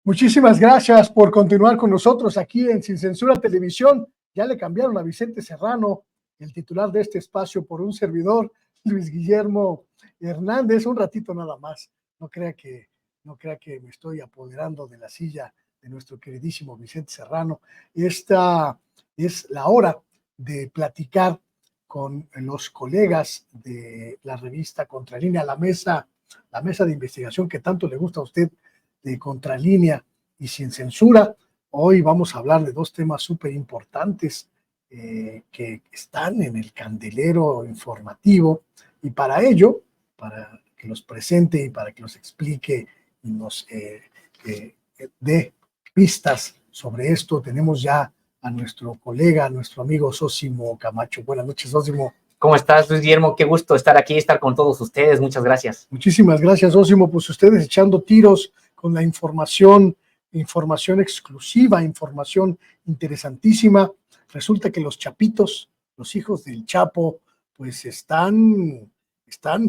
Muchísimas gracias por continuar con nosotros aquí en Sin Censura Televisión. Ya le cambiaron a Vicente Serrano, el titular de este espacio, por un servidor, Luis Guillermo Hernández. Un ratito nada más. No crea que me estoy apoderando de la silla de nuestro queridísimo Vicente Serrano. Esta es la hora de platicar con los colegas de la revista Contralínea, la mesa de investigación que tanto le gusta a usted, de Contralínea y Sin Censura. Hoy vamos a hablar de dos temas súper importantes que están en el candelero informativo, y para ello, para que los presente y para que los explique y nos dé pistas sobre esto, tenemos ya a nuestro colega, a nuestro amigo Zósimo Camacho. Buenas noches, Zósimo. ¿Cómo estás, Luis Guillermo? Qué gusto estar aquí, estar con todos ustedes. Muchas gracias. Muchísimas gracias, Zósimo. Pues ustedes echando tiros con la información exclusiva, información interesantísima. Resulta que los chapitos, los hijos del Chapo, pues están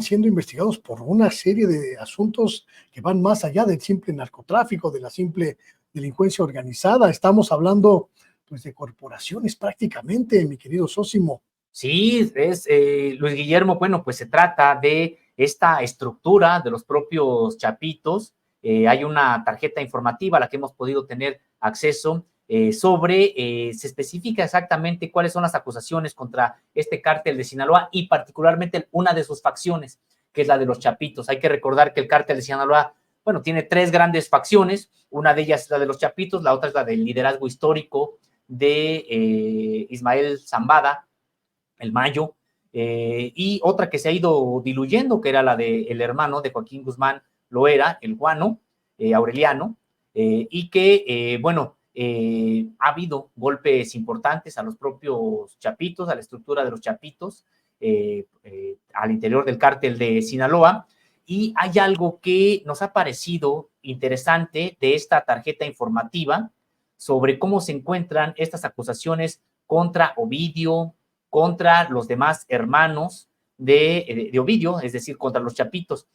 siendo investigados por una serie de asuntos que van más allá del simple narcotráfico, de la simple delincuencia organizada. Estamos hablando pues de corporaciones prácticamente, mi querido Zósimo. Sí, Luis Guillermo, bueno, pues se trata de esta estructura de los propios chapitos. Hay una tarjeta informativa a la que hemos podido tener acceso se especifica exactamente cuáles son las acusaciones contra este cártel de Sinaloa y particularmente una de sus facciones, que es la de los chapitos. Hay que recordar que el cártel de Sinaloa, bueno, tiene tres grandes facciones. Una de ellas es la de los chapitos, la otra es la del liderazgo histórico de Ismael Zambada, el Mayo, y otra que se ha ido diluyendo, que era la del hermano de Joaquín Guzmán Loera, el Guano, Aureliano, y que, ha habido golpes importantes a los propios chapitos, a la estructura de los chapitos, al interior del cártel de Sinaloa. Y hay algo que nos ha parecido interesante de esta tarjeta informativa sobre cómo se encuentran estas acusaciones contra Ovidio, contra los demás hermanos de Ovidio, es decir, contra los chapitos.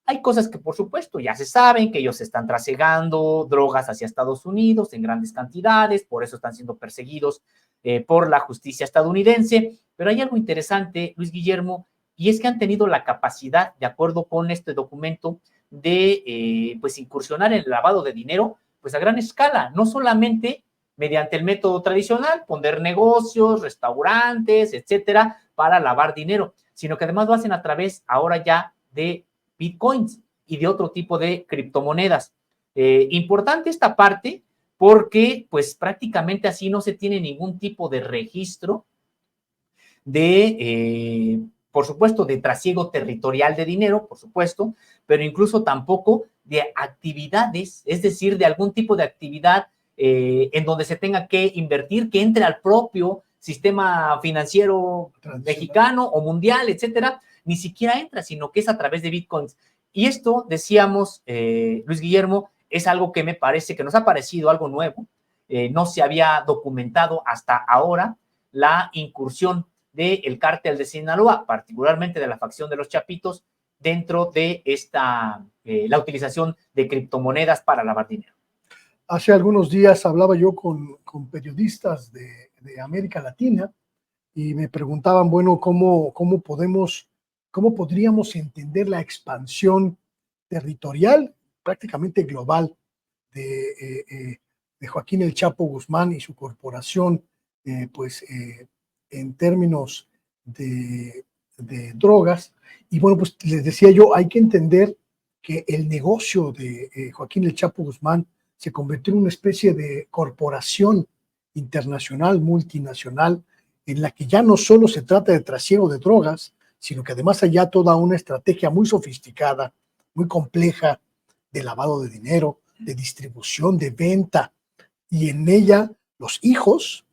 Hay cosas que, por supuesto, ya se saben, que ellos están trasegando drogas hacia Estados Unidos en grandes cantidades, por eso están siendo perseguidos por la justicia estadounidense. Pero hay algo interesante, Luis Guillermo, y es que han tenido la capacidad, de acuerdo con este documento, de pues incursionar en el lavado de dinero pues a gran escala, no solamente mediante el método tradicional, poner negocios, restaurantes, etcétera, para lavar dinero, sino que además lo hacen a través ahora ya de bitcoins y de otro tipo de criptomonedas. Importante esta parte porque pues prácticamente así no se tiene ningún tipo de registro por supuesto, de trasiego territorial de dinero, por supuesto, pero incluso tampoco de actividades, es decir, de algún tipo de actividad en donde se tenga que invertir, que entre al propio sistema financiero mexicano o mundial, etcétera, ni siquiera entra, sino que es a través de bitcoins. Y esto, decíamos, Luis Guillermo, es algo que me parece que nos ha parecido algo nuevo, no se había documentado hasta ahora la incursión del cártel de Sinaloa, particularmente de la facción de los chapitos, dentro de la utilización de criptomonedas para lavar dinero. Hace algunos días hablaba yo con periodistas de América Latina y me preguntaban, bueno, ¿cómo podríamos entender la expansión territorial, prácticamente global, de Joaquín El Chapo Guzmán y su corporación, en términos de drogas? Y bueno, pues les decía yo, hay que entender que el negocio de Joaquín El Chapo Guzmán se convirtió en una especie de corporación internacional, multinacional, en la que ya no solo se trata de trasiego de drogas, sino que además hay ya toda una estrategia muy sofisticada, muy compleja, de lavado de dinero, de distribución, de venta, y en ella los hijos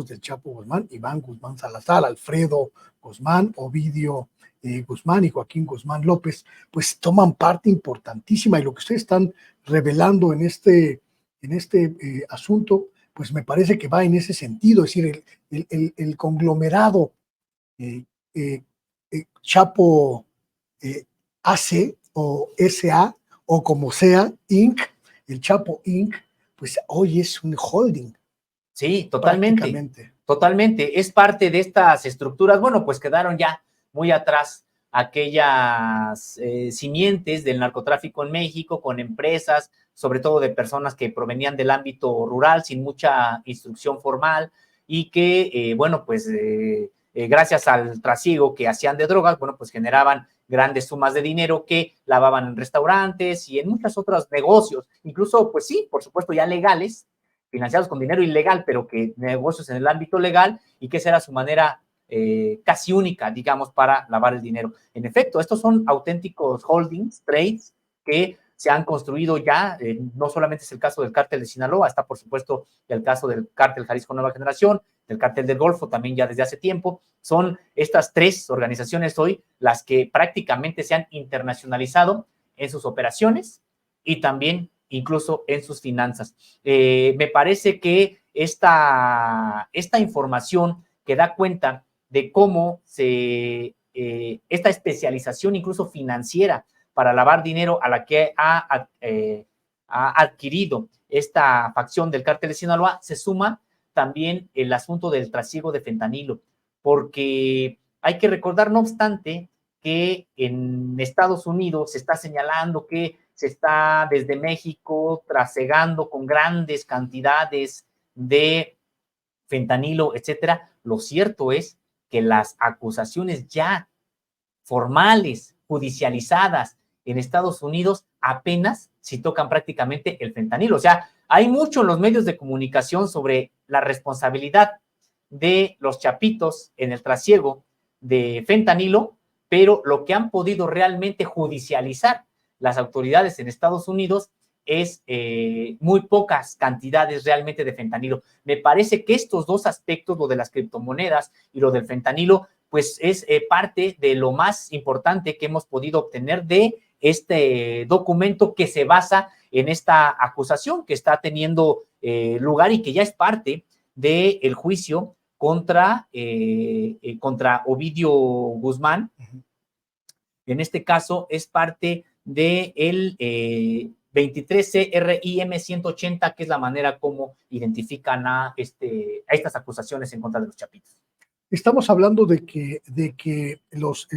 del Chapo Guzmán, Iván Guzmán Salazar, Alfredo Guzmán, Ovidio Guzmán y Joaquín Guzmán López, pues toman parte importantísima, y lo que ustedes están revelando en este asunto, pues me parece que va en ese sentido, es decir, el conglomerado Chapo AC o SA, o como sea, Inc., el Chapo Inc., pues hoy es un holding. Sí, totalmente. Totalmente. Es parte de estas estructuras, bueno, pues quedaron ya muy atrás aquellas simientes del narcotráfico en México, con empresas, sobre todo de personas que provenían del ámbito rural, sin mucha instrucción formal, y que, bueno, pues gracias al trasiego que hacían de drogas, bueno, pues generaban grandes sumas de dinero que lavaban en restaurantes y en muchos otros negocios, incluso, pues sí, por supuesto, ya legales, financiados con dinero ilegal, pero que negocios en el ámbito legal, y que esa era su manera casi única, digamos, para lavar el dinero. En efecto, estos son auténticos holdings, trades, que se han construido ya, no solamente es el caso del cártel de Sinaloa, está por supuesto el caso del cártel Jalisco Nueva Generación, del cártel del Golfo, también ya desde hace tiempo. Son estas tres organizaciones hoy las que prácticamente se han internacionalizado en sus operaciones y también incluso en sus finanzas. Me parece que esta información que da cuenta de cómo esta especialización incluso financiera para lavar dinero a la que ha adquirido esta facción del cártel de Sinaloa, se suma también el asunto del trasiego de fentanilo, porque hay que recordar, no obstante, que en Estados Unidos se está señalando que se está desde México trasegando con grandes cantidades de fentanilo, etcétera. Lo cierto es que las acusaciones ya formales, judicializadas en Estados Unidos, apenas si tocan prácticamente el fentanilo. O sea, hay mucho en los medios de comunicación sobre la responsabilidad de los chapitos en el trasiego de fentanilo, pero lo que han podido realmente judicializar las autoridades en Estados Unidos es muy pocas cantidades realmente de fentanilo. Me parece que estos dos aspectos, lo de las criptomonedas y lo del fentanilo, pues es parte de lo más importante que hemos podido obtener de este documento que se basa en esta acusación que está teniendo lugar y que ya es parte del juicio contra Ovidio Guzmán. En este caso es parte del 23 CRIM 180, que es la manera como identifican a estas acusaciones en contra de los chapitos. Estamos hablando de que los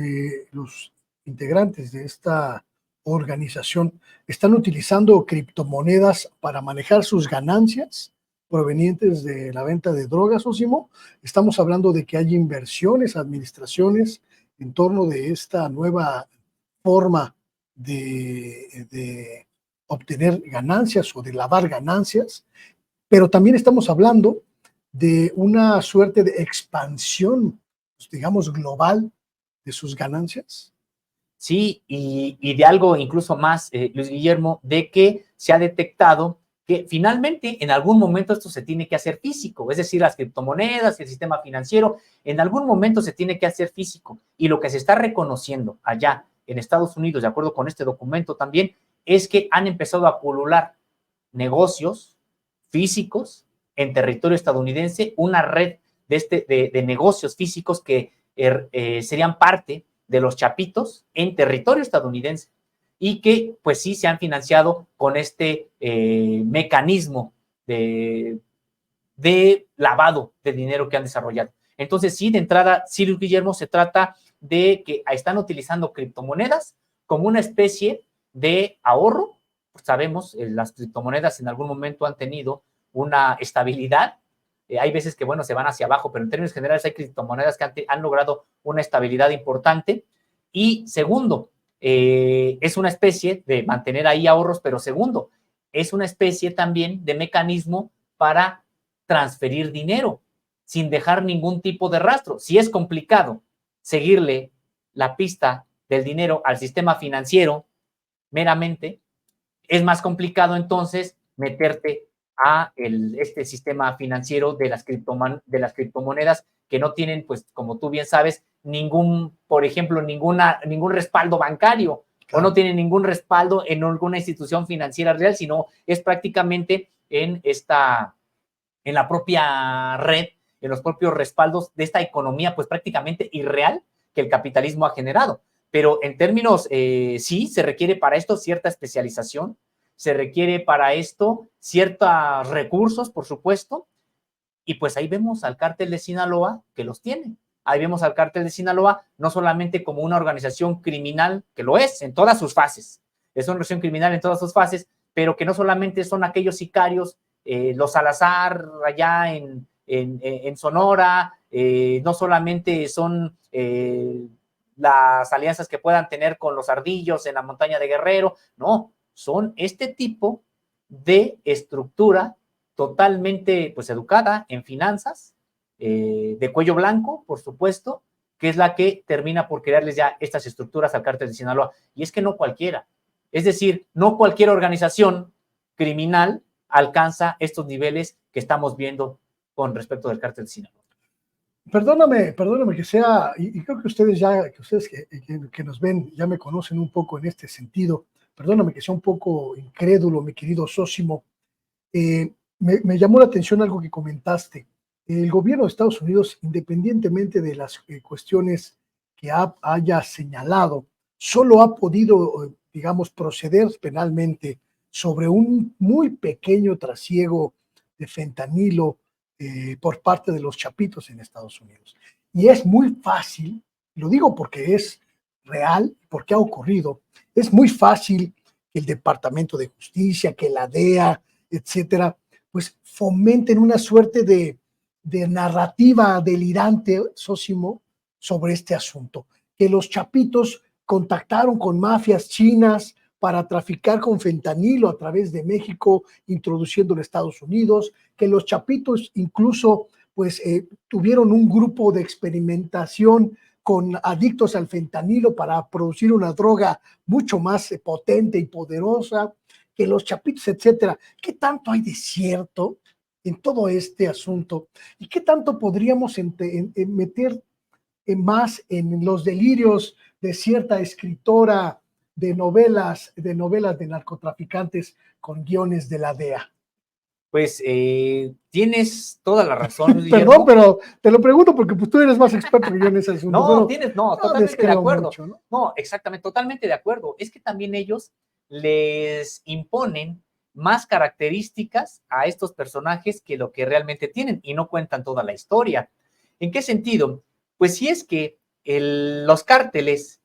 integrantes de esta organización están utilizando criptomonedas para manejar sus ganancias provenientes de la venta de drogas, Osimo. Estamos hablando de que hay inversiones, administraciones en torno de esta nueva forma de obtener ganancias o de lavar ganancias, pero también estamos hablando de una suerte de expansión, digamos, global de sus ganancias. Sí, y de algo incluso más, Luis Guillermo, de que se ha detectado que finalmente en algún momento esto se tiene que hacer físico, es decir, las criptomonedas, el sistema financiero, en algún momento se tiene que hacer físico, y lo que se está reconociendo allá en Estados Unidos, de acuerdo con este documento también, es que han empezado a pulular negocios físicos en territorio estadounidense, una red de negocios físicos que serían parte de los chapitos en territorio estadounidense y que pues sí se han financiado con este mecanismo de lavado de dinero que han desarrollado. Entonces sí, de entrada, sí, Luis Guillermo, se trata de que están utilizando criptomonedas como una especie de ahorro. Pues sabemos, las criptomonedas en algún momento han tenido una estabilidad. Hay veces que, bueno, se van hacia abajo, pero en términos generales hay criptomonedas que han logrado una estabilidad importante. Y segundo, es una especie de mantener ahí ahorros, pero segundo, es una especie también de mecanismo para transferir dinero sin dejar ningún tipo de rastro. Si es complicado seguirle la pista del dinero al sistema financiero meramente, es más complicado entonces meterte a este sistema financiero de las criptomonedas que no tienen, pues como tú bien sabes, por ejemplo, ningún respaldo bancario, claro, o no tienen ningún respaldo en alguna institución financiera real, sino es prácticamente en la propia red, en los propios respaldos de esta economía, pues prácticamente irreal que el capitalismo ha generado. Pero en términos, sí, se requiere para esto cierta especialización, se requiere para esto ciertos recursos, por supuesto, y pues ahí vemos al cártel de Sinaloa que los tiene. Ahí vemos al cártel de Sinaloa no solamente como una organización criminal, que lo es en todas sus fases, es una organización criminal en todas sus fases, pero que no solamente son aquellos sicarios, los Salazar allá en Sonora, no solamente son las alianzas que puedan tener con los ardillos en la montaña de Guerrero, no, son este tipo de estructura totalmente pues educada en finanzas, de cuello blanco, por supuesto, que es la que termina por crearles ya estas estructuras al cártel de Sinaloa. Y es que no cualquiera, es decir, no cualquier organización criminal alcanza estos niveles que estamos viendo con respecto del cártel de Sinaloa. Perdóname que sea, y creo que ustedes que nos ven ya me conocen un poco en este sentido. Perdóname que sea un poco incrédulo, mi querido Sósimo. Me llamó la atención algo que comentaste. El gobierno de Estados Unidos, independientemente de las cuestiones que haya señalado, solo ha podido, digamos, proceder penalmente sobre un muy pequeño trasiego de fentanilo por parte de los chapitos en Estados Unidos. Y es muy fácil, lo digo porque es real, porque ha ocurrido, es muy fácil que el Departamento de Justicia, que la DEA, etcétera, pues fomenten una suerte de narrativa delirante, Sósimo, sobre este asunto. Que los chapitos contactaron con mafias chinas para traficar con fentanilo a través de México, introduciendo en Estados Unidos, que los chapitos incluso pues tuvieron un grupo de experimentación con adictos al fentanilo para producir una droga mucho más potente y poderosa, que los chapitos, etcétera. ¿Qué tanto hay de cierto en todo este asunto? ¿Y qué tanto podríamos meter más en los delirios de cierta escritora de novelas de narcotraficantes con guiones de la DEA? Pues tienes toda la razón, Guillermo. Perdón, pero te lo pregunto porque pues, tú eres más experto que yo en ese asunto. No, totalmente de acuerdo. Mucho, ¿no? No, exactamente, totalmente de acuerdo. Es que también ellos les imponen más características a estos personajes que lo que realmente tienen y no cuentan toda la historia. ¿En qué sentido? Pues si es que los cárteles,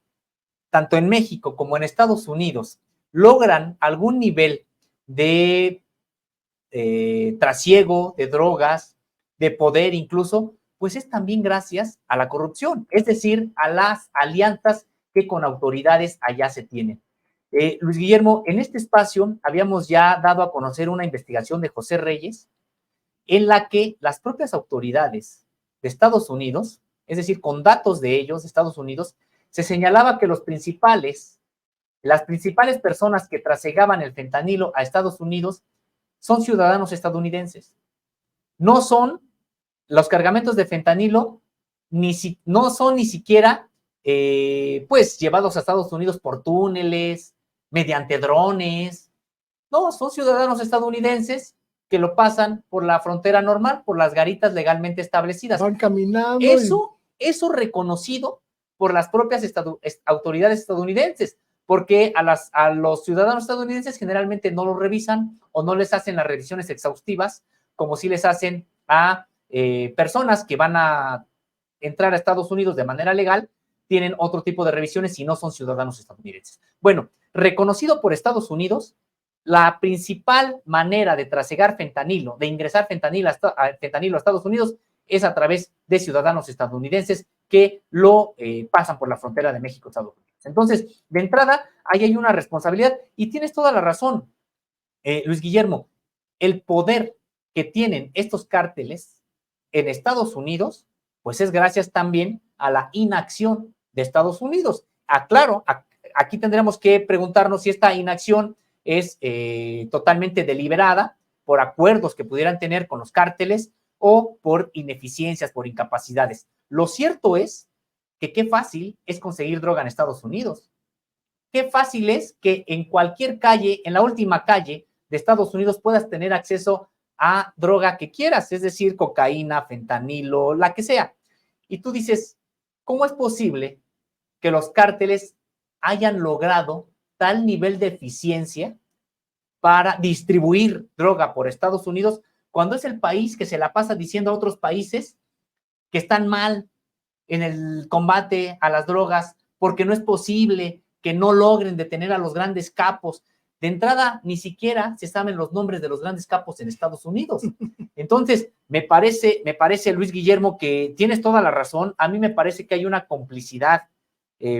tanto en México como en Estados Unidos, logran algún nivel de trasiego de drogas, de poder incluso, pues es también gracias a la corrupción, es decir, a las alianzas que con autoridades allá se tienen. Luis Guillermo, en este espacio habíamos ya dado a conocer una investigación de José Reyes en la que las propias autoridades de Estados Unidos, es decir, con datos de ellos, de Estados Unidos, se señalaba que las principales personas que trasegaban el fentanilo a Estados Unidos son ciudadanos estadounidenses. No son los cargamentos de fentanilo, no son ni siquiera pues llevados a Estados Unidos por túneles, mediante drones. No, son ciudadanos estadounidenses que lo pasan por la frontera normal, por las garitas legalmente establecidas. Van caminando. Eso reconocido por las propias autoridades estadounidenses, porque a los ciudadanos estadounidenses generalmente no los revisan o no les hacen las revisiones exhaustivas, como si les hacen a personas que van a entrar a Estados Unidos de manera legal, tienen otro tipo de revisiones si no son ciudadanos estadounidenses. Bueno, reconocido por Estados Unidos, la principal manera de trasegar fentanilo, de ingresar fentanilo a Estados Unidos, es a través de ciudadanos estadounidenses que lo pasan por la frontera de México-Estados Unidos. Entonces, de entrada, ahí hay una responsabilidad y tienes toda la razón, Luis Guillermo. El poder que tienen estos cárteles en Estados Unidos, pues es gracias también a la inacción de Estados Unidos. Claro, aquí tendremos que preguntarnos si esta inacción es totalmente deliberada por acuerdos que pudieran tener con los cárteles o por ineficiencias, por incapacidades. Lo cierto es que qué fácil es conseguir droga en Estados Unidos. Qué fácil es que en cualquier calle, en la última calle de Estados Unidos, puedas tener acceso a droga que quieras, es decir, cocaína, fentanilo, la que sea. Y tú dices, ¿cómo es posible que los cárteles hayan logrado tal nivel de eficiencia para distribuir droga por Estados Unidos, cuando es el país que se la pasa diciendo a otros países que están mal en el combate a las drogas, porque no es posible que no logren detener a los grandes capos. De entrada, ni siquiera se saben los nombres de los grandes capos en Estados Unidos. Entonces, me parece, Luis Guillermo, que tienes toda la razón. A mí me parece que hay una complicidad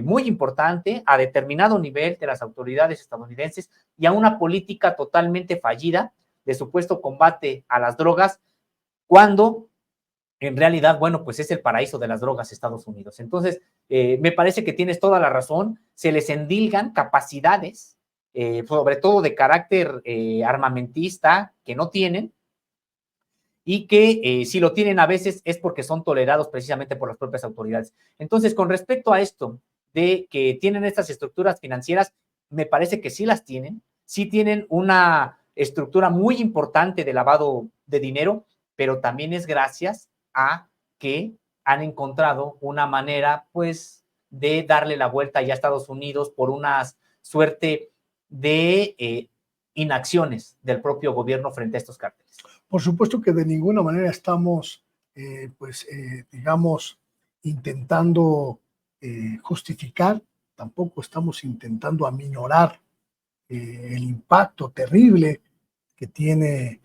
muy importante a determinado nivel de las autoridades estadounidenses y a una política totalmente fallida de supuesto combate a las drogas, cuando en realidad, bueno, pues es el paraíso de las drogas Estados Unidos. Entonces, me parece que tienes toda la razón, se les endilgan capacidades, sobre todo de carácter armamentista, que no tienen, y que si lo tienen a veces es porque son tolerados precisamente por las propias autoridades. Entonces, con respecto a esto de que tienen estas estructuras financieras, me parece que sí tienen una estructura muy importante de lavado de dinero, pero también es gracias a que han encontrado una manera, pues, de darle la vuelta ya a Estados Unidos por una suerte de inacciones del propio gobierno frente a estos cárteles. Por supuesto que de ninguna manera estamos, digamos, intentando justificar, tampoco estamos intentando aminorar el impacto terrible que tienen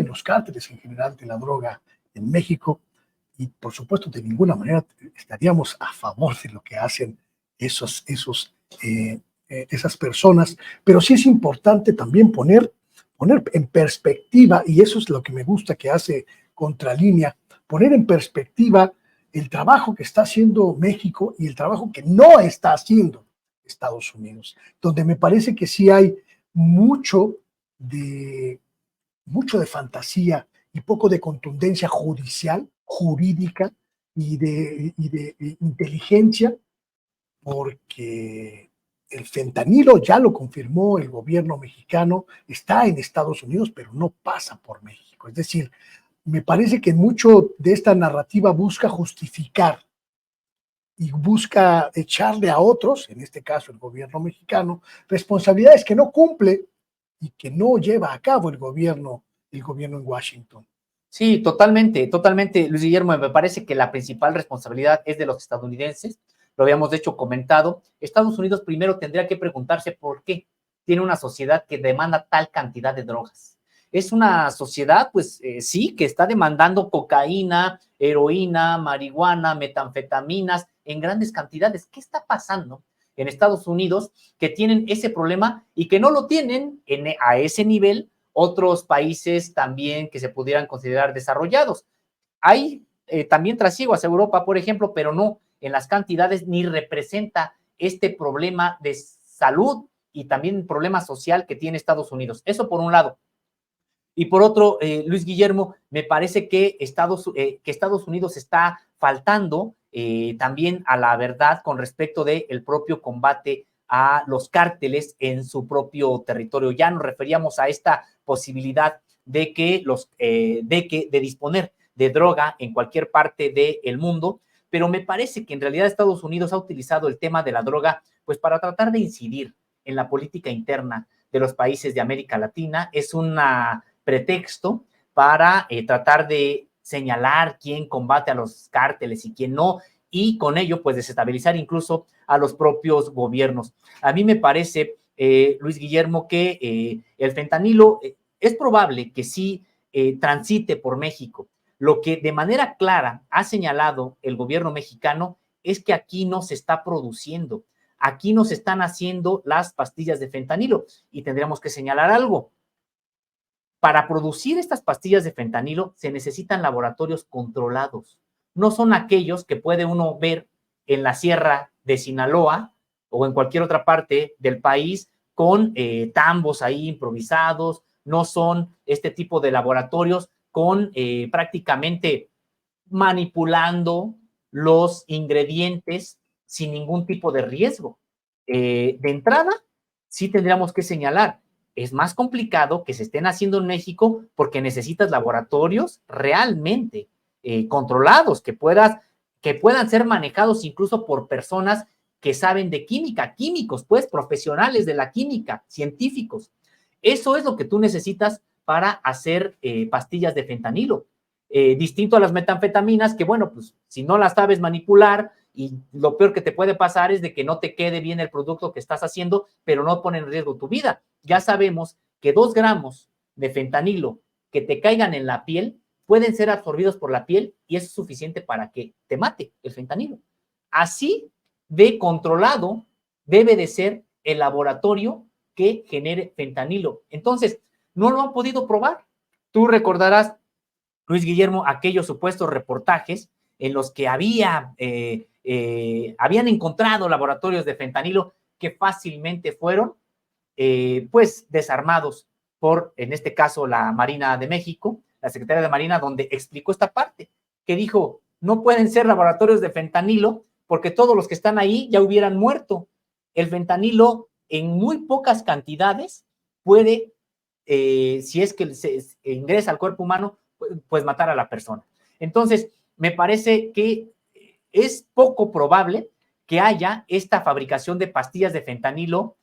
los cárteles en general de la droga en México, y por supuesto de ninguna manera estaríamos a favor de lo que hacen esas personas, pero sí es importante también poner en perspectiva, y eso es lo que me gusta que hace Contralínea, poner en perspectiva el trabajo que está haciendo México y el trabajo que no está haciendo Estados Unidos, donde me parece que sí hay mucho de fantasía y poco de contundencia judicial, jurídica y de inteligencia, porque el fentanilo, ya lo confirmó el gobierno mexicano, está en Estados Unidos, pero no pasa por México. Es decir, me parece que mucho de esta narrativa busca justificar y busca echarle a otros, en este caso el gobierno mexicano, responsabilidades que no cumple y que no lleva a cabo el gobierno en Washington. Sí, totalmente, totalmente, Luis Guillermo. Me parece que la principal responsabilidad es de los estadounidenses. Lo habíamos de hecho comentado. Estados Unidos primero tendría que preguntarse por qué tiene una sociedad que demanda tal cantidad de drogas. Es una sociedad, pues sí, que está demandando cocaína, heroína, marihuana, metanfetaminas en grandes cantidades. ¿Qué está pasando en Estados Unidos que tienen ese problema y que no lo tienen a ese nivel otros países también que se pudieran considerar desarrollados? Hay también trasiego a Europa, por ejemplo, pero no en las cantidades ni representa este problema de salud y también problema social que tiene Estados Unidos. Eso por un lado. Y por otro, Luis Guillermo, me parece que Estados Unidos está faltando también a la verdad con respecto del propio combate a los cárteles en su propio territorio. Ya nos referíamos a esta posibilidad de disponer de droga en cualquier parte del mundo, pero me parece que en realidad Estados Unidos ha utilizado el tema de la droga pues para tratar de incidir en la política interna de los países de América Latina. Es una pretexto para tratar de señalar quién combate a los cárteles y quién no, y con ello pues desestabilizar incluso a los propios gobiernos. A mí me parece, Luis Guillermo, que el fentanilo es probable que sí transite por México. Lo que de manera clara ha señalado el gobierno mexicano es que aquí no se está produciendo, aquí no se están haciendo las pastillas de fentanilo, y tendríamos que señalar algo. Para producir estas pastillas de fentanilo se necesitan laboratorios controlados. No son aquellos que puede uno ver en la sierra de Sinaloa o en cualquier otra parte del país con tambos ahí improvisados. No son este tipo de laboratorios con prácticamente manipulando los ingredientes sin ningún tipo de riesgo. De entrada, sí tendríamos que señalar, es más complicado que se estén haciendo en México porque necesitas laboratorios realmente controlados, que puedan ser manejados incluso por personas que saben de química, químicos, pues, profesionales de la química, científicos. Eso es lo que tú necesitas para hacer pastillas de fentanilo. Distinto a las metanfetaminas, que bueno, pues si no las sabes manipular, y lo peor que te puede pasar es de que no te quede bien el producto que estás haciendo, pero no pone en riesgo tu vida. Ya sabemos que 2 gramos de fentanilo que te caigan en la piel pueden ser absorbidos por la piel y eso es suficiente para que te mate el fentanilo. Así de controlado debe de ser el laboratorio que genere fentanilo. Entonces, no lo han podido probar. Tú recordarás, Luis Guillermo, aquellos supuestos reportajes en los que habían encontrado laboratorios de fentanilo que fácilmente fueron pues desarmados por, en este caso, la Marina de México, la Secretaría de Marina, donde explicó esta parte, que dijo, no pueden ser laboratorios de fentanilo porque todos los que están ahí ya hubieran muerto. El fentanilo en muy pocas cantidades puede, si es que se ingresa al cuerpo humano, pues matar a la persona. Entonces, me parece que es poco probable que haya esta fabricación de pastillas de fentanilo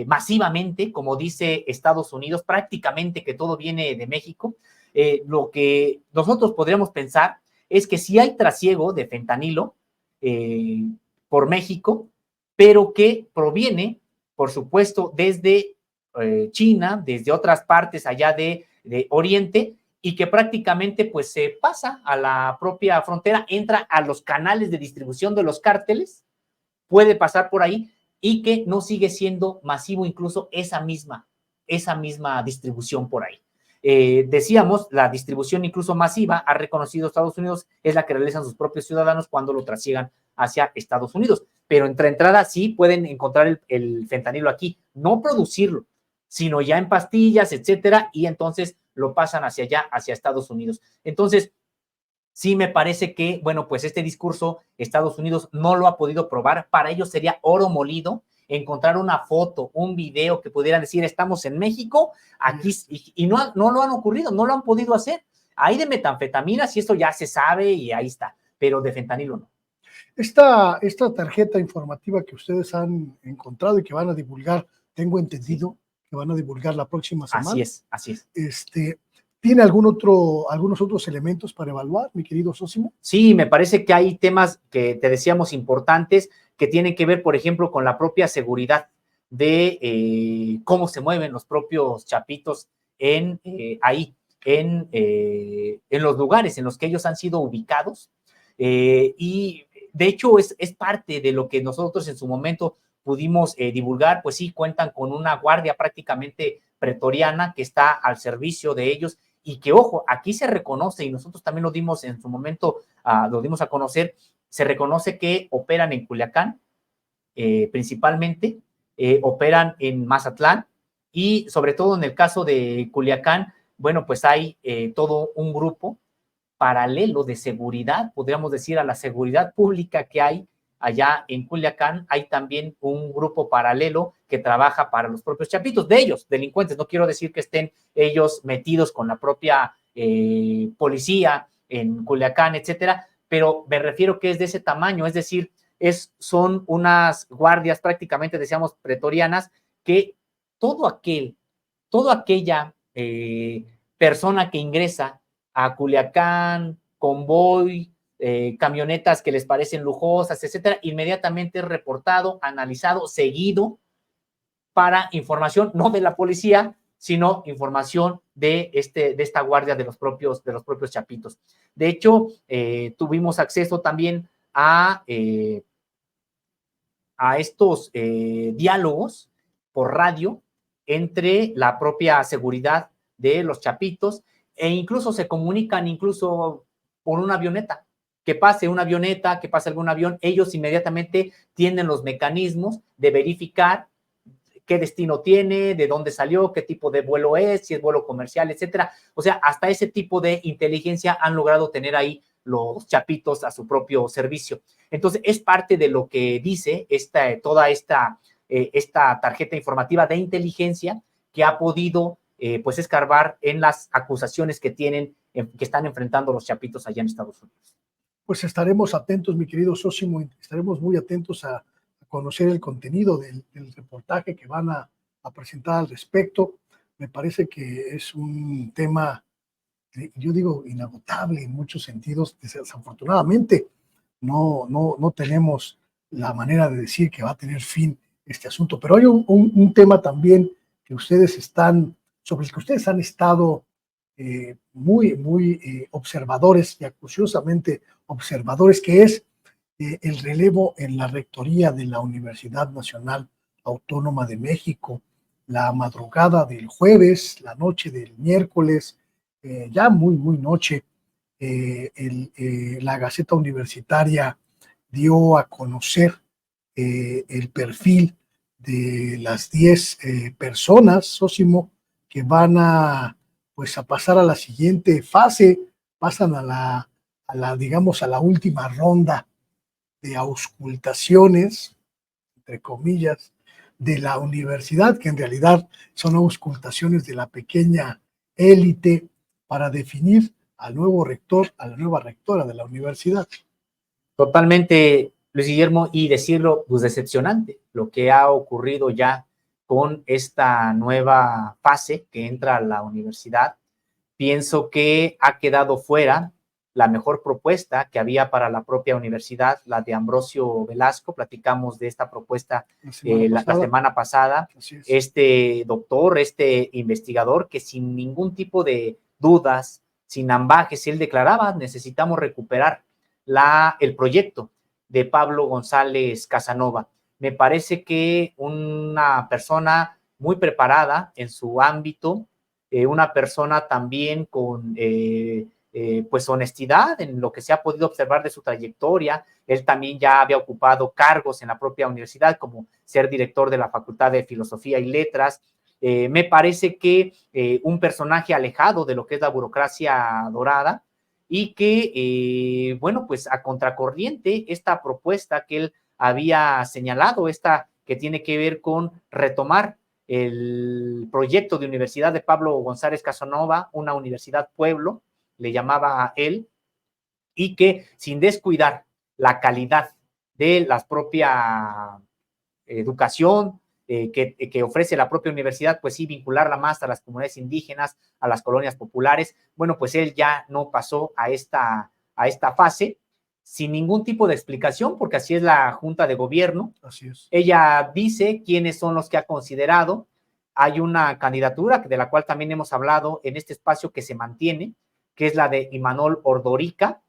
masivamente, como dice Estados Unidos, prácticamente que todo viene de México. Lo que nosotros podríamos pensar es que sí hay trasiego de fentanilo por México, pero que proviene, por supuesto, desde China, desde otras partes allá de Oriente, y que prácticamente pues se pasa a la propia frontera, entra a los canales de distribución de los cárteles, puede pasar por ahí, y que no sigue siendo masivo incluso esa misma distribución por ahí. Decíamos, la distribución incluso masiva, ha reconocido Estados Unidos, es la que realizan sus propios ciudadanos cuando lo trasiegan hacia Estados Unidos, pero entre entrada sí pueden encontrar el fentanilo aquí, no producirlo, sino ya en pastillas, etcétera, y entonces lo pasan hacia allá, hacia Estados Unidos. Entonces, sí me parece que, bueno, pues este discurso Estados Unidos no lo ha podido probar. Para ellos sería oro molido encontrar una foto, un video que pudieran decir, estamos en México, aquí, y no lo han ocurrido, no lo han podido hacer. Hay de metanfetaminas y esto ya se sabe y ahí está, pero de fentanilo no. Esta tarjeta informativa que ustedes han encontrado y que van a divulgar, tengo entendido que van a divulgar la próxima semana. Así es. ¿Tiene algunos otros elementos para evaluar, mi querido Sosimo? Sí, me parece que hay temas que te decíamos importantes que tienen que ver, por ejemplo, con la propia seguridad de cómo se mueven los propios chapitos en los lugares en los que ellos han sido ubicados. Y de hecho es parte de lo que nosotros en su momento pudimos divulgar, pues sí, cuentan con una guardia prácticamente pretoriana que está al servicio de ellos y que, ojo, aquí se reconoce, y nosotros también lo dimos en su momento, lo dimos a conocer, se reconoce que operan en Culiacán, principalmente, operan en Mazatlán, y sobre todo en el caso de Culiacán, bueno, pues hay todo un grupo paralelo de seguridad, podríamos decir, a la seguridad pública que hay allá en Culiacán, hay también un grupo paralelo que trabaja para los propios chapitos, de ellos, delincuentes. No quiero decir que estén ellos metidos con la propia policía en Culiacán, etcétera, pero me refiero que es de ese tamaño, es decir, son unas guardias prácticamente, decíamos, pretorianas, que toda aquella persona que ingresa a Culiacán, convoy, camionetas que les parecen lujosas, etcétera, inmediatamente es reportado, analizado, seguido para información no de la policía, sino información de esta guardia de los propios chapitos. De hecho, tuvimos acceso también a estos diálogos por radio entre la propia seguridad de los chapitos e incluso se comunican incluso por una avioneta, que pase algún avión, ellos inmediatamente tienen los mecanismos de verificar qué destino tiene, de dónde salió, qué tipo de vuelo es, si es vuelo comercial, etcétera. O sea, hasta ese tipo de inteligencia han logrado tener ahí los chapitos a su propio servicio. Entonces, es parte de lo que dice toda esta tarjeta informativa de inteligencia que ha podido pues escarbar en las acusaciones que están enfrentando los chapitos allá en Estados Unidos. Pues estaremos atentos, mi querido Sosimo, estaremos muy atentos a conocer el contenido del reportaje que van a presentar al respecto. Me parece que es un tema, yo digo, inagotable en muchos sentidos. Desafortunadamente, no tenemos la manera de decir que va a tener fin este asunto, pero hay un tema también que sobre el que ustedes han estado muy observadores y acuciosamente observadores, que es el relevo en la rectoría de la Universidad Nacional Autónoma de México. La madrugada del jueves, la noche del miércoles, ya muy noche, la Gaceta Universitaria dio a conocer el perfil de las 10 personas, Sósimo, que van pues, a pasar a la siguiente fase, pasan digamos, a la última ronda de auscultaciones, entre comillas, de la universidad, que en realidad son auscultaciones de la pequeña élite para definir al nuevo rector, a la nueva rectora de la universidad. Totalmente, Luis Guillermo, y decirlo, pues decepcionante lo que ha ocurrido ya con esta nueva fase que entra a la universidad. Pienso que ha quedado fuera la mejor propuesta que había para la propia universidad, la de Ambrosio Velasco. Platicamos de esta propuesta la semana pasada. Este doctor, este investigador, que sin ningún tipo de dudas, sin ambajes, él declaraba: necesitamos recuperar el proyecto de Pablo González Casanova. Me parece que una persona muy preparada en su ámbito, una persona también con pues honestidad en lo que se ha podido observar de su trayectoria. Él también ya había ocupado cargos en la propia universidad, como ser director de la Facultad de Filosofía y Letras. Me parece que un personaje alejado de lo que es la burocracia dorada, y que, bueno, pues a contracorriente, esta propuesta que él había señalado, esta que tiene que ver con retomar el proyecto de Universidad de Pablo González Casanova, una universidad pueblo, le llamaba a él, y que sin descuidar la calidad de la propia educación que ofrece la propia universidad, pues sí, vincularla más a las comunidades indígenas, a las colonias populares. Bueno, pues él ya no pasó a esta fase sin ningún tipo de explicación, porque así es la Junta de Gobierno. Así es. Ella dice quiénes son los que ha considerado. Hay una candidatura de la cual también hemos hablado en este espacio que se mantiene, que es la de Imanol Ordorica,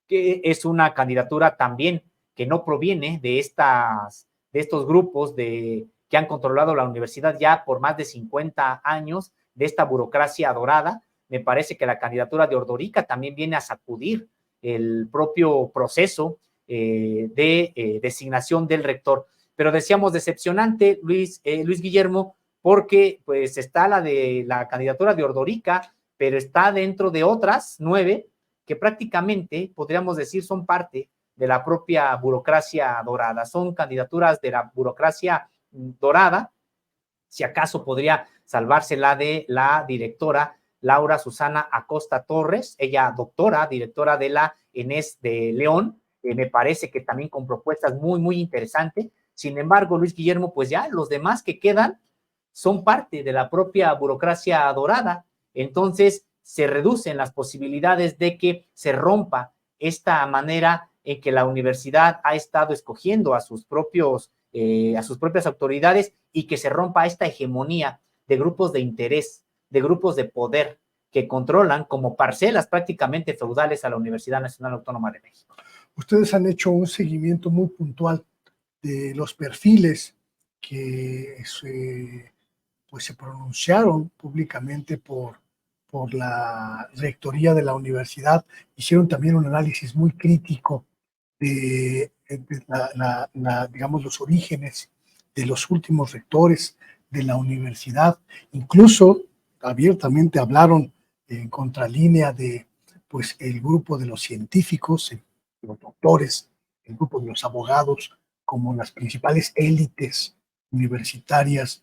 que es una candidatura también que no proviene de estos grupos que han controlado la universidad ya por más de 50 años, de esta burocracia dorada. Me parece que la candidatura de Ordorica también viene a sacudir el propio proceso de designación del rector. Pero decíamos decepcionante, Luis Guillermo, porque pues está la candidatura de Ordorica, pero está dentro de otras 9 que prácticamente podríamos decir son parte de la propia burocracia dorada. Son candidaturas de la burocracia dorada. Si acaso podría salvarse la de la directora Laura Susana Acosta Torres, ella doctora, directora de la ENES de León, me parece que también con propuestas muy interesantes. Sin embargo, Luis Guillermo, pues ya los demás que quedan son parte de la propia burocracia dorada. Entonces, se reducen las posibilidades de que se rompa esta manera en que la universidad ha estado escogiendo a sus propias autoridades, y que se rompa esta hegemonía de grupos de interés, de grupos de poder que controlan como parcelas prácticamente feudales a la Universidad Nacional Autónoma de México. Ustedes han hecho un seguimiento muy puntual de los perfiles que se pronunciaron públicamente por la rectoría de la universidad. Hicieron también un análisis muy crítico de digamos, los orígenes de los últimos rectores de la universidad. Incluso abiertamente hablaron en contralínea de pues, el grupo de los científicos, los doctores, el grupo de los abogados, como las principales élites universitarias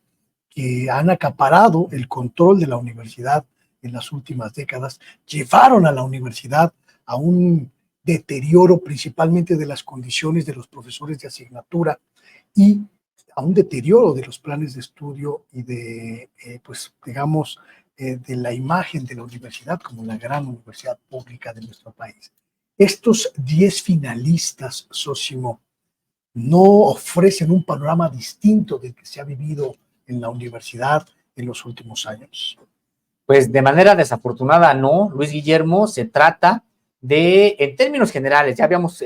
que han acaparado el control de la universidad en las últimas décadas, llevaron a la universidad a un deterioro principalmente de las condiciones de los profesores de asignatura, y a un deterioro de los planes de estudio y de, pues, digamos, de la imagen de la universidad como la gran universidad pública de nuestro país. Estos 10 finalistas, Sósimo, no ofrecen un panorama distinto del que se ha vivido en la universidad en los últimos años. Pues de manera desafortunada no, Luis Guillermo, se trata de, en términos generales, ya habíamos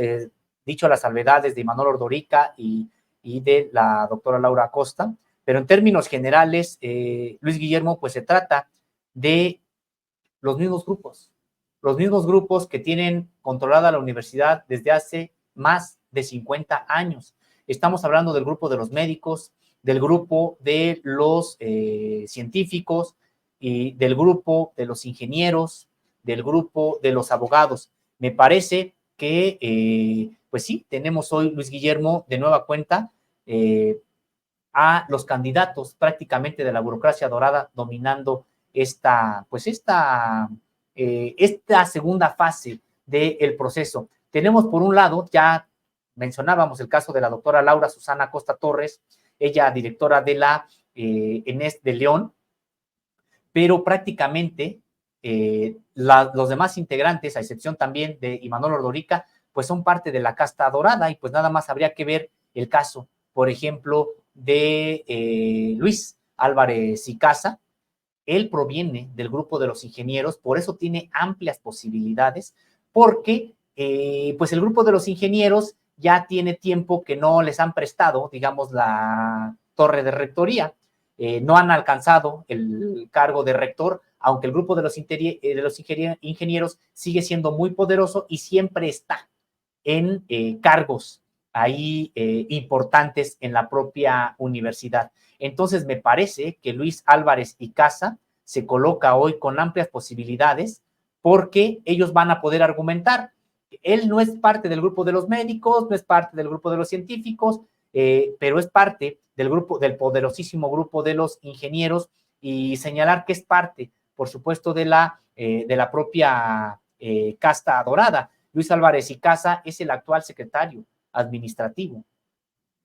dicho las salvedades de Imanol Ordorica y de la doctora Laura Acosta, pero en términos generales, Luis Guillermo, pues se trata de los mismos grupos que tienen controlada la universidad desde hace más de 50 años. Estamos hablando del grupo de los médicos, del grupo de los científicos, y del grupo de los ingenieros, del grupo de los abogados. Me parece que, pues sí, tenemos hoy, Luis Guillermo, de nueva cuenta, a los candidatos prácticamente de la burocracia dorada dominando esta segunda fase del proceso. Tenemos por un lado, ya mencionábamos el caso de la doctora Laura Susana Acosta Torres, ella directora de la ENES de León, pero prácticamente los demás integrantes, a excepción también de Imanol Ordorica, pues son parte de la casta dorada y pues nada más habría que ver el caso, por ejemplo, de Luis Álvarez y Casa. Él proviene del grupo de los ingenieros, por eso tiene amplias posibilidades, porque pues el grupo de los ingenieros ya tiene tiempo que no les han prestado, digamos, la torre de rectoría. No han alcanzado el cargo de rector, aunque el grupo de los ingenieros sigue siendo muy poderoso y siempre está en cargos ahí importantes en la propia universidad. Entonces me parece que Luis Álvarez y Casa se coloca hoy con amplias posibilidades porque ellos van a poder argumentar. Él no es parte del grupo de los médicos, no es parte del grupo de los científicos, pero es parte del grupo, del poderosísimo grupo de los ingenieros, y señalar que es parte, por supuesto, de la propia casta dorada. Luis Álvarez y Casa es el actual secretario administrativo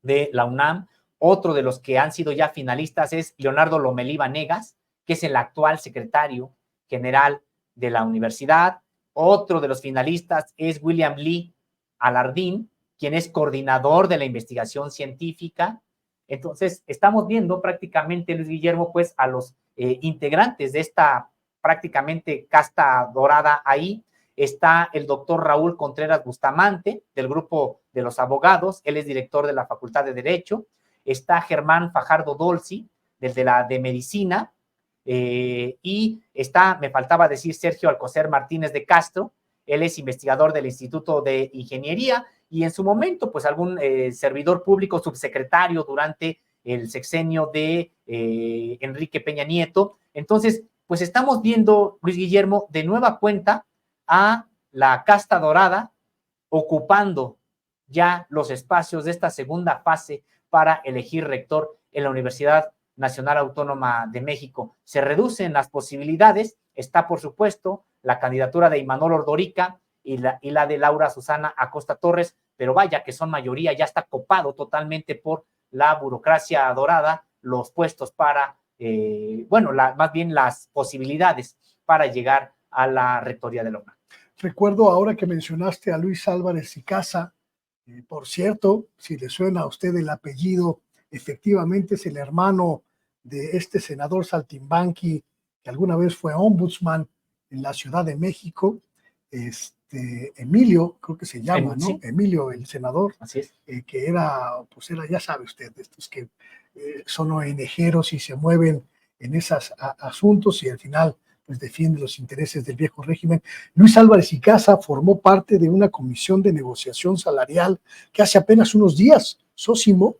de la UNAM. Otro de los que han sido ya finalistas es Leonardo Lomelí Vanegas, que es el actual secretario general de la universidad. Otro de los finalistas es William Lee Alardín, quien es coordinador de la investigación científica. Entonces, estamos viendo prácticamente, Luis Guillermo, pues a los integrantes de esta prácticamente casta dorada ahí. Está el doctor Raúl Contreras Bustamante, del grupo de los abogados, él es director de la Facultad de Derecho. Está Germán Fajardo Dolci, de Medicina, y está, me faltaba decir, Sergio Alcocer Martínez de Castro, él es investigador del Instituto de Ingeniería, y en su momento, pues algún servidor público, subsecretario durante el sexenio de Enrique Peña Nieto. Entonces, pues estamos viendo, Luis Guillermo, de nueva cuenta a la casta dorada ocupando ya los espacios de esta segunda fase para elegir rector en la Universidad Nacional Autónoma de México. Se reducen las posibilidades, está por supuesto la candidatura de Imanol Ordorica y la de Laura Susana Acosta Torres, pero vaya que son mayoría, ya está copado totalmente por la burocracia dorada los puestos para, más bien las posibilidades para llegar a la rectoría de la UNAM. Recuerdo ahora que mencionaste a Luis Álvarez y Casa, por cierto, si le suena a usted el apellido, efectivamente es el hermano de este senador Saltimbanqui, que alguna vez fue ombudsman en la Ciudad de México, Emilio, creo que se llama, ¿no? Sí. Emilio, el senador. Así es. Que era, ya sabe usted, de estos que son ONGeros y se mueven en esos asuntos y al final pues defiende los intereses del viejo régimen. Luis Álvarez y Casa formó parte de una comisión de negociación salarial que hace apenas unos días, Sósimo,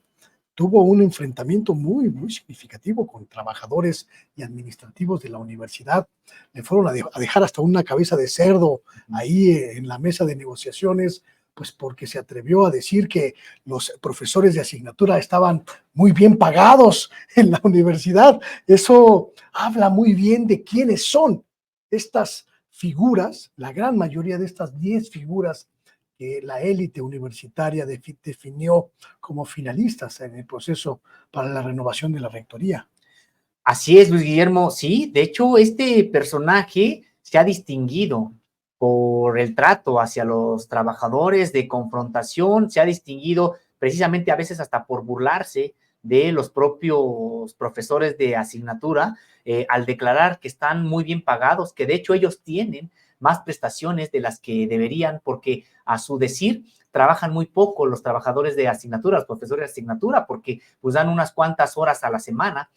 tuvo un enfrentamiento muy, muy significativo con trabajadores y administrativos de la universidad. Le fueron a dejar hasta una cabeza de cerdo ahí en la mesa de negociaciones, pues porque se atrevió a decir que los profesores de asignatura estaban muy bien pagados en la universidad. Eso habla muy bien de quiénes son estas figuras, la gran mayoría de estas 10 figuras que la élite universitaria definió como finalistas en el proceso para la renovación de la rectoría. Así es, Luis Guillermo. Sí, de hecho, este personaje se ha distinguido por el trato hacia los trabajadores, de confrontación, se ha distinguido precisamente a veces hasta por burlarse de los propios profesores de asignatura, al declarar que están muy bien pagados, que de hecho ellos tienen más prestaciones de las que deberían, porque a su decir trabajan muy poco los trabajadores de asignatura, los profesores de asignatura, porque pues dan unas cuantas horas a la semana,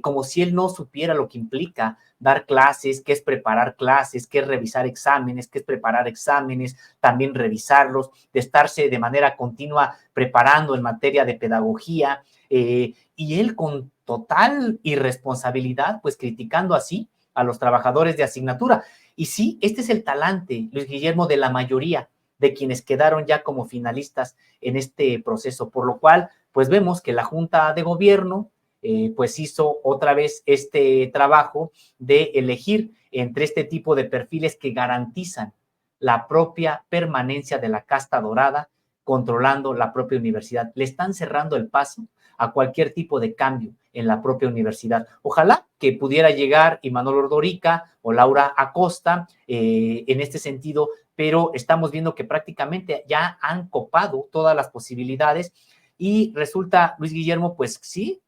como si él no supiera lo que implica dar clases, qué es preparar clases, qué es revisar exámenes, qué es preparar exámenes, también revisarlos, de estarse de manera continua preparando en materia de pedagogía, y él con total irresponsabilidad, pues criticando así a los trabajadores de asignatura. Y sí, este es el talante, Luis Guillermo, de la mayoría de quienes quedaron ya como finalistas en este proceso, por lo cual, pues vemos que la Junta de Gobierno, pues hizo otra vez este trabajo de elegir entre este tipo de perfiles que garantizan la propia permanencia de la casta dorada, controlando la propia universidad. Le están cerrando el paso a cualquier tipo de cambio en la propia universidad. Ojalá que pudiera llegar Imanol Ordorica o Laura Acosta en este sentido, pero estamos viendo que prácticamente ya han copado todas las posibilidades. Y resulta, Luis Guillermo, pues sí,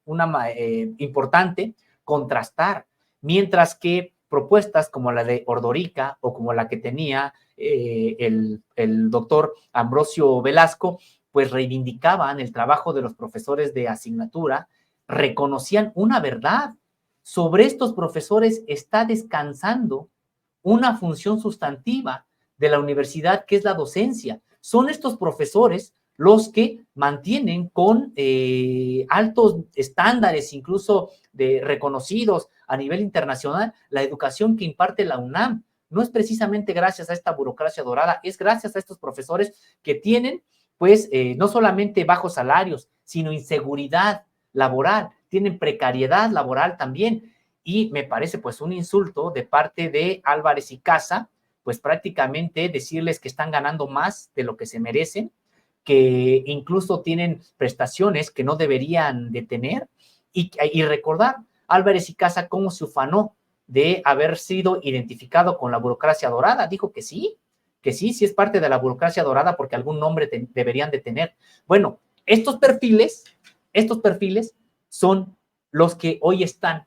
importante contrastar, mientras que propuestas como la de Ordorica o como la que tenía el doctor Ambrosio Velasco, pues reivindicaban el trabajo de los profesores de asignatura, reconocían una verdad. Sobre estos profesores está descansando una función sustantiva de la universidad, que es la docencia. Son estos profesores los que mantienen con altos estándares, incluso reconocidos a nivel internacional, la educación que imparte la UNAM. No es precisamente gracias a esta burocracia dorada, es gracias a estos profesores que tienen, pues, no solamente bajos salarios, sino inseguridad laboral, tienen precariedad laboral también. Y me parece, pues, un insulto de parte de Álvarez y Casa, pues prácticamente decirles que están ganando más de lo que se merecen, que incluso tienen prestaciones que no deberían de tener, y recordar Álvarez y Casa cómo se ufanó de haber sido identificado con la burocracia dorada. Dijo que sí es parte de la burocracia dorada porque algún nombre deberían de tener. Bueno, estos perfiles son los que hoy están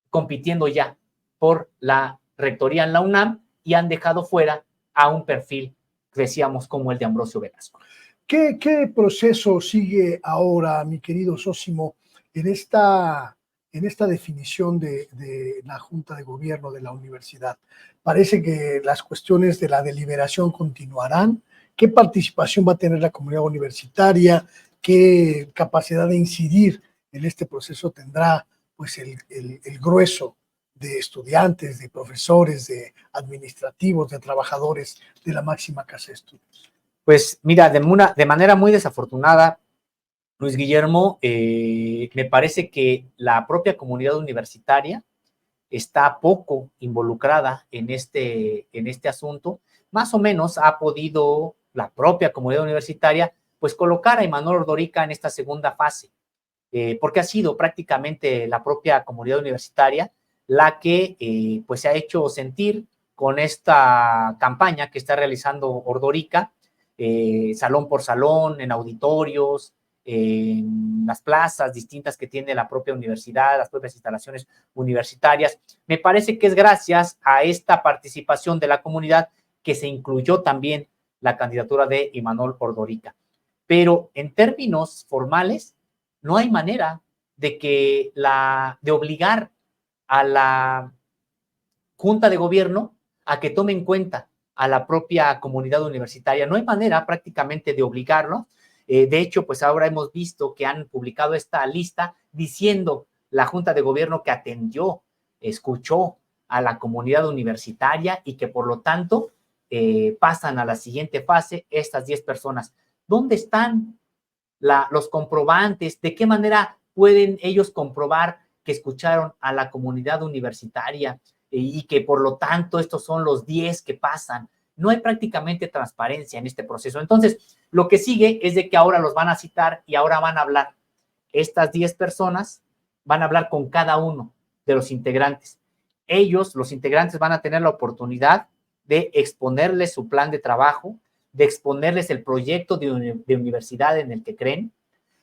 compitiendo ya por la rectoría en la UNAM y han dejado fuera a un perfil, decíamos, como el de Ambrosio Velasco. ¿Qué proceso sigue ahora, mi querido Sósimo, en esta definición de la Junta de Gobierno de la universidad? Parece que las cuestiones de la deliberación continuarán. ¿Qué participación va a tener la comunidad universitaria? ¿Qué capacidad de incidir en este proceso tendrá pues el grueso de estudiantes, de profesores, de administrativos, de trabajadores de la máxima casa de estudios? Pues mira, de manera muy desafortunada, Luis Guillermo, me parece que la propia comunidad universitaria está poco involucrada en este asunto. Más o menos ha podido la propia comunidad universitaria pues colocar a Imanol Ordorica en esta segunda fase, porque ha sido prácticamente la propia comunidad universitaria la que pues se ha hecho sentir con esta campaña que está realizando Ordorica, salón por salón, en auditorios, en las plazas distintas que tiene la propia universidad, las propias instalaciones universitarias. Me parece que es gracias a esta participación de la comunidad que se incluyó también la candidatura de Imanol Ordorica. Pero en términos formales, no hay manera de obligar a la Junta de Gobierno a que tome en cuenta a la propia comunidad universitaria. No hay manera prácticamente de obligarlo. De hecho, pues ahora hemos visto que han publicado esta lista diciendo la Junta de Gobierno que atendió, escuchó a la comunidad universitaria y que por lo tanto pasan a la siguiente fase estas 10 personas. ¿Dónde están los comprobantes? ¿De qué manera pueden ellos comprobar que escucharon a la comunidad universitaria y que por lo tanto estos son los 10 que pasan? no hay prácticamente transparencia en este proceso. Entonces, lo que sigue es de que ahora los van a citar y ahora van a hablar. Estas 10 personas van a hablar con cada uno de los integrantes. Ellos, los integrantes, van a tener la oportunidad de exponerles su plan de trabajo, de exponerles el proyecto de universidad en el que creen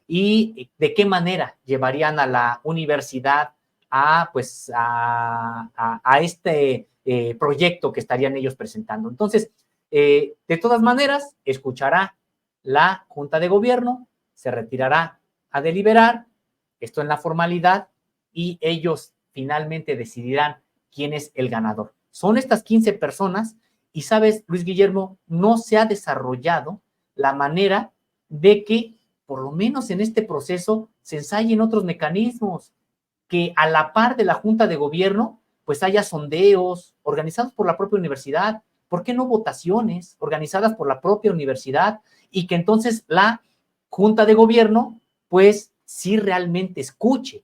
y de qué manera llevarían a la universidad a, pues, a este proyecto que estarían ellos presentando. Entonces, de todas maneras, escuchará la Junta de Gobierno, se retirará a deliberar, esto en la formalidad, y ellos finalmente decidirán quién es el ganador. Son estas 15 personas y, sabes, Luis Guillermo, no se ha desarrollado la manera de que, por lo menos en este proceso, se ensayen otros mecanismos, que a la par de la Junta de Gobierno, pues haya sondeos organizados por la propia universidad. ¿Por qué no votaciones organizadas por la propia universidad? Y que entonces la Junta de Gobierno, pues sí realmente escuche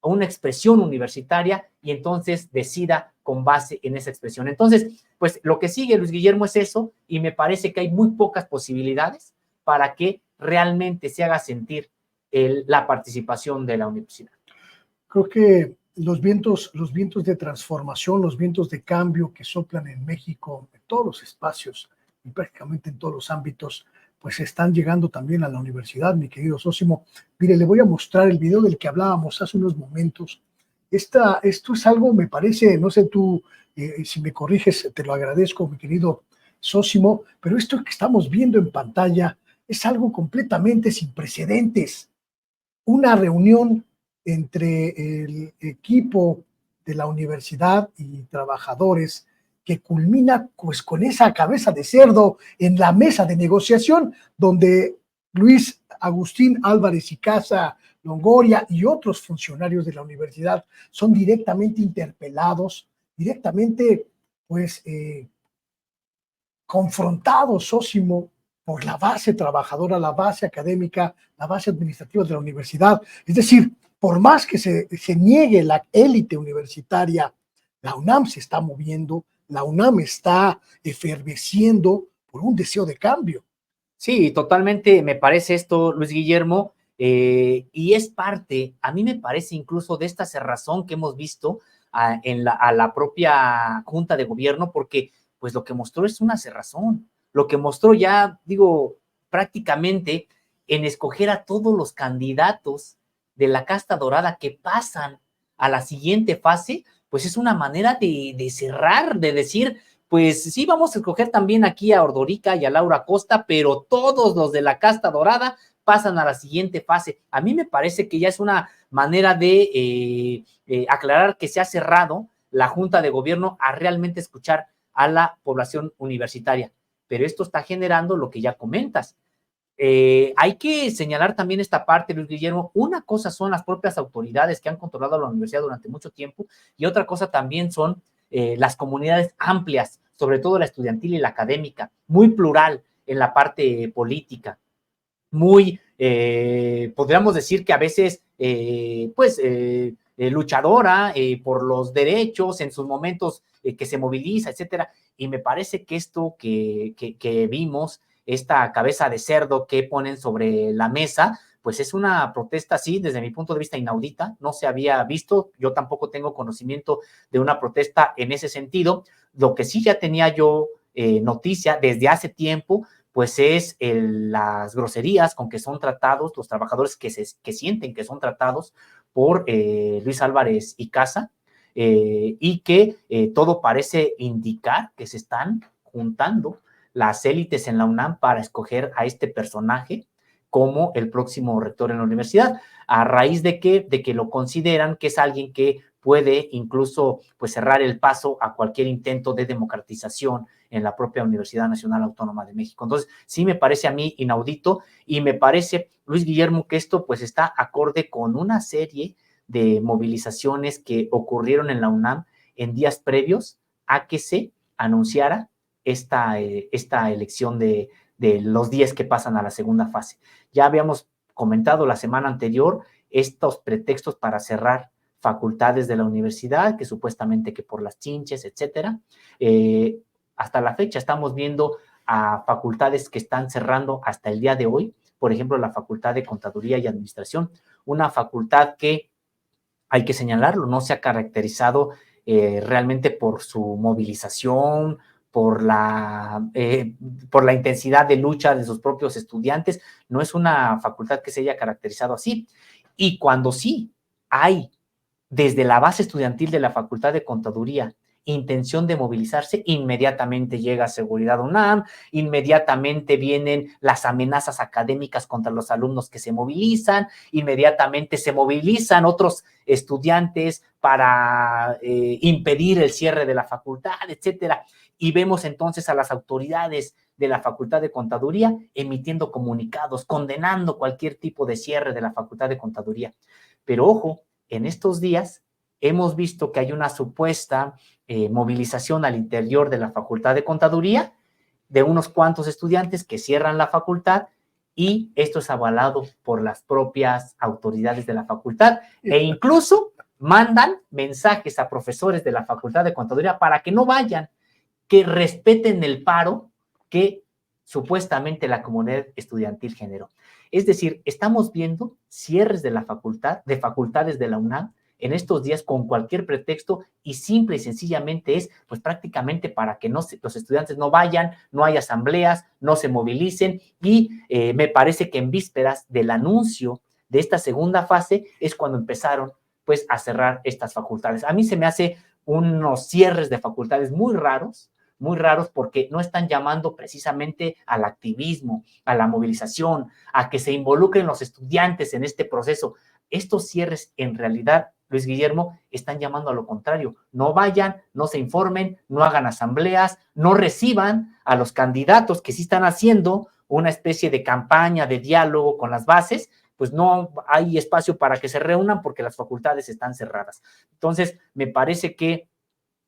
a una expresión universitaria y entonces decida con base en esa expresión. Entonces, pues lo que sigue, Luis Guillermo, es eso, y me parece que hay muy pocas posibilidades para que realmente se haga sentir la participación de la universidad. Creo que los vientos de transformación, los vientos de cambio que soplan en México, en todos los espacios y prácticamente en todos los ámbitos, pues están llegando también a la universidad, mi querido Sósimo. Mire, le voy a mostrar el video del que hablábamos hace unos momentos. Esto es algo, me parece, no sé tú, si me corriges, te lo agradezco, mi querido Sósimo, pero esto que estamos viendo en pantalla es algo completamente sin precedentes. Una reunión entre el equipo de la universidad y trabajadores que culmina pues con esa cabeza de cerdo en la mesa de negociación donde Luis Agustín Álvarez y Casa Longoria y otros funcionarios de la universidad son directamente interpelados, directamente pues confrontados, Sósimo, por la base trabajadora, la base académica, la base administrativa de la universidad. Es decir, por más que se niegue la élite universitaria, la UNAM se está moviendo, la UNAM está efervesciendo por un deseo de cambio. Sí, totalmente me parece esto, Luis Guillermo, y es parte, a mí me parece incluso de esta cerrazón que hemos visto a la propia Junta de Gobierno, porque pues lo que mostró es una cerrazón, lo que mostró ya, digo, prácticamente en escoger a todos los candidatos de la casta dorada que pasan a la siguiente fase, pues es una manera de cerrar, de decir, pues sí, vamos a escoger también aquí a Ordorica y a Laura Costa, pero todos los de la casta dorada pasan a la siguiente fase. A mí me parece que ya es una manera de aclarar que se ha cerrado la Junta de Gobierno a realmente escuchar a la población universitaria. Pero esto está generando lo que ya comentas. Hay que señalar también esta parte, Luis Guillermo. Una cosa son las propias autoridades que han controlado la universidad durante mucho tiempo y otra cosa también son las comunidades amplias, sobre todo la estudiantil y la académica, muy plural en la parte política, muy, podríamos decir que a veces, luchadora por los derechos en sus momentos que se moviliza, etcétera. Y me parece que esto que vimos, esta cabeza de cerdo que ponen sobre la mesa, pues es una protesta, sí, desde mi punto de vista inaudita, no se había visto, yo tampoco tengo conocimiento de una protesta en ese sentido. Lo que sí ya tenía yo noticia desde hace tiempo, pues es las groserías con que son tratados los trabajadores que sienten que son tratados por Luis Álvarez y Casa, y que todo parece indicar que se están juntando las élites en la UNAM para escoger a este personaje como el próximo rector en la universidad, a raíz de que lo consideran que es alguien que puede incluso pues cerrar el paso a cualquier intento de democratización en la propia Universidad Nacional Autónoma de México. Entonces, sí me parece a mí inaudito y me parece, Luis Guillermo, que esto pues está acorde con una serie de movilizaciones que ocurrieron en la UNAM en días previos a que se anunciara esta elección de los 10 que pasan a la segunda fase. Ya habíamos comentado la semana anterior estos pretextos para cerrar facultades de la universidad, que supuestamente que por las chinches, etcétera. hasta la fecha estamos viendo a facultades que están cerrando hasta el día de hoy, por ejemplo, la Facultad de Contaduría y Administración, una facultad que, hay que señalarlo, no se ha caracterizado realmente por su movilización, por la intensidad de lucha de sus propios estudiantes. No es una facultad que se haya caracterizado así. Y cuando sí hay desde la base estudiantil de la Facultad de Contaduría intención de movilizarse, inmediatamente llega Seguridad UNAM, inmediatamente vienen las amenazas académicas contra los alumnos que se movilizan, inmediatamente se movilizan otros estudiantes para impedir el cierre de la facultad, etcétera. Y vemos entonces a las autoridades de la Facultad de Contaduría emitiendo comunicados, condenando cualquier tipo de cierre de la Facultad de Contaduría. Pero ojo, en estos días hemos visto que hay una supuesta movilización al interior de la Facultad de Contaduría de unos cuantos estudiantes que cierran la facultad, y esto es avalado por las propias autoridades de la facultad, e incluso mandan mensajes a profesores de la Facultad de Contaduría para que no vayan, que respeten el paro que supuestamente la comunidad estudiantil generó. Es decir, estamos viendo cierres de la facultad, de facultades de la UNAM en estos días con cualquier pretexto, y simple y sencillamente es pues prácticamente para que los estudiantes no vayan, no hay asambleas, no se movilicen, y me parece que en vísperas del anuncio de esta segunda fase es cuando empezaron pues a cerrar estas facultades. A mí se me hace unos cierres de facultades muy raros porque no están llamando precisamente al activismo, a la movilización, a que se involucren los estudiantes en este proceso. Estos cierres en realidad, Luis Guillermo, están llamando a lo contrario. No vayan, no se informen, no hagan asambleas, no reciban a los candidatos que sí están haciendo una especie de campaña, de diálogo con las bases, pues no hay espacio para que se reúnan porque las facultades están cerradas. Entonces, me parece que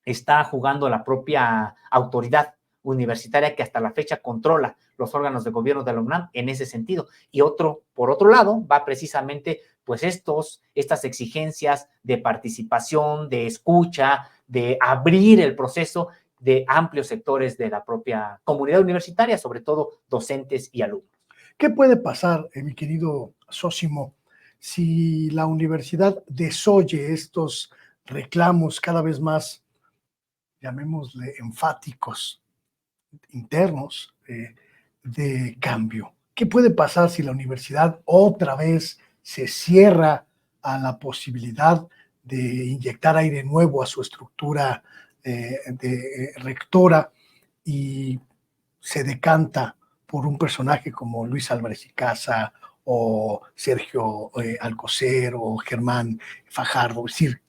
está jugando la propia autoridad universitaria que hasta la fecha controla los órganos de gobierno de la UNAM en ese sentido. Y por otro lado, va precisamente pues estas exigencias de participación, de escucha, de abrir el proceso de amplios sectores de la propia comunidad universitaria, sobre todo docentes y alumnos. ¿Qué puede pasar, mi querido Sósimo, si la universidad desoye estos reclamos cada vez más, llamémosle, enfáticos, internos, de cambio? ¿Qué puede pasar si la universidad otra vez se cierra a la posibilidad de inyectar aire nuevo a su estructura de rectora y se decanta por un personaje como Luis Álvarez y Casa o Sergio Alcocer o Germán Fajardo? Es decir,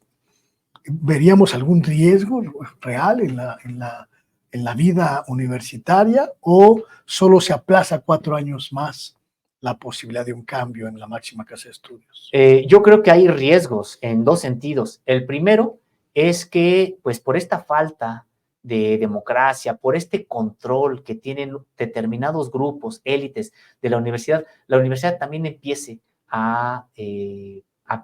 ¿veríamos algún riesgo real en la vida universitaria, o solo se aplaza 4 años más la posibilidad de un cambio en la máxima casa de estudios? Yo creo que hay riesgos en dos sentidos. El primero es que, pues por esta falta de democracia, por este control que tienen determinados grupos, élites de la universidad también empiece a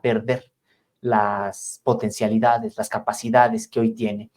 perder las potencialidades, las capacidades que hoy tiene.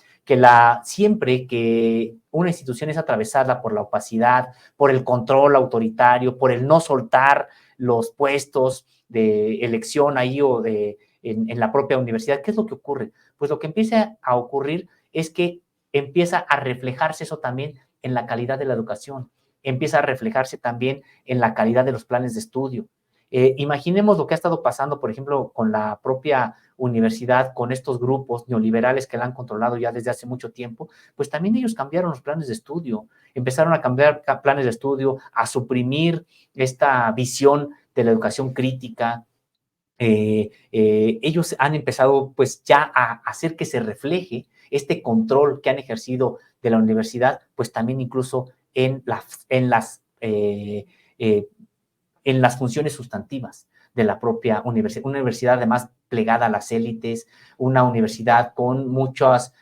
Siempre que una institución es atravesada por la opacidad, por el control autoritario, por el no soltar los puestos de elección ahí o en la propia universidad, ¿qué es lo que ocurre? Pues lo que empieza a ocurrir es que empieza a reflejarse eso también en la calidad de la educación, empieza a reflejarse también en la calidad de los planes de estudio. Imaginemos lo que ha estado pasando, por ejemplo, con la propia universidad, con estos grupos neoliberales que la han controlado ya desde hace mucho tiempo, pues también ellos cambiaron los planes de estudio, empezaron a cambiar planes de estudio, a suprimir esta visión de la educación crítica. Ellos han empezado pues ya a hacer que se refleje este control que han ejercido de la universidad, pues también incluso en las funciones sustantivas de la propia universidad. Una universidad además plegada a las élites, una universidad con muchas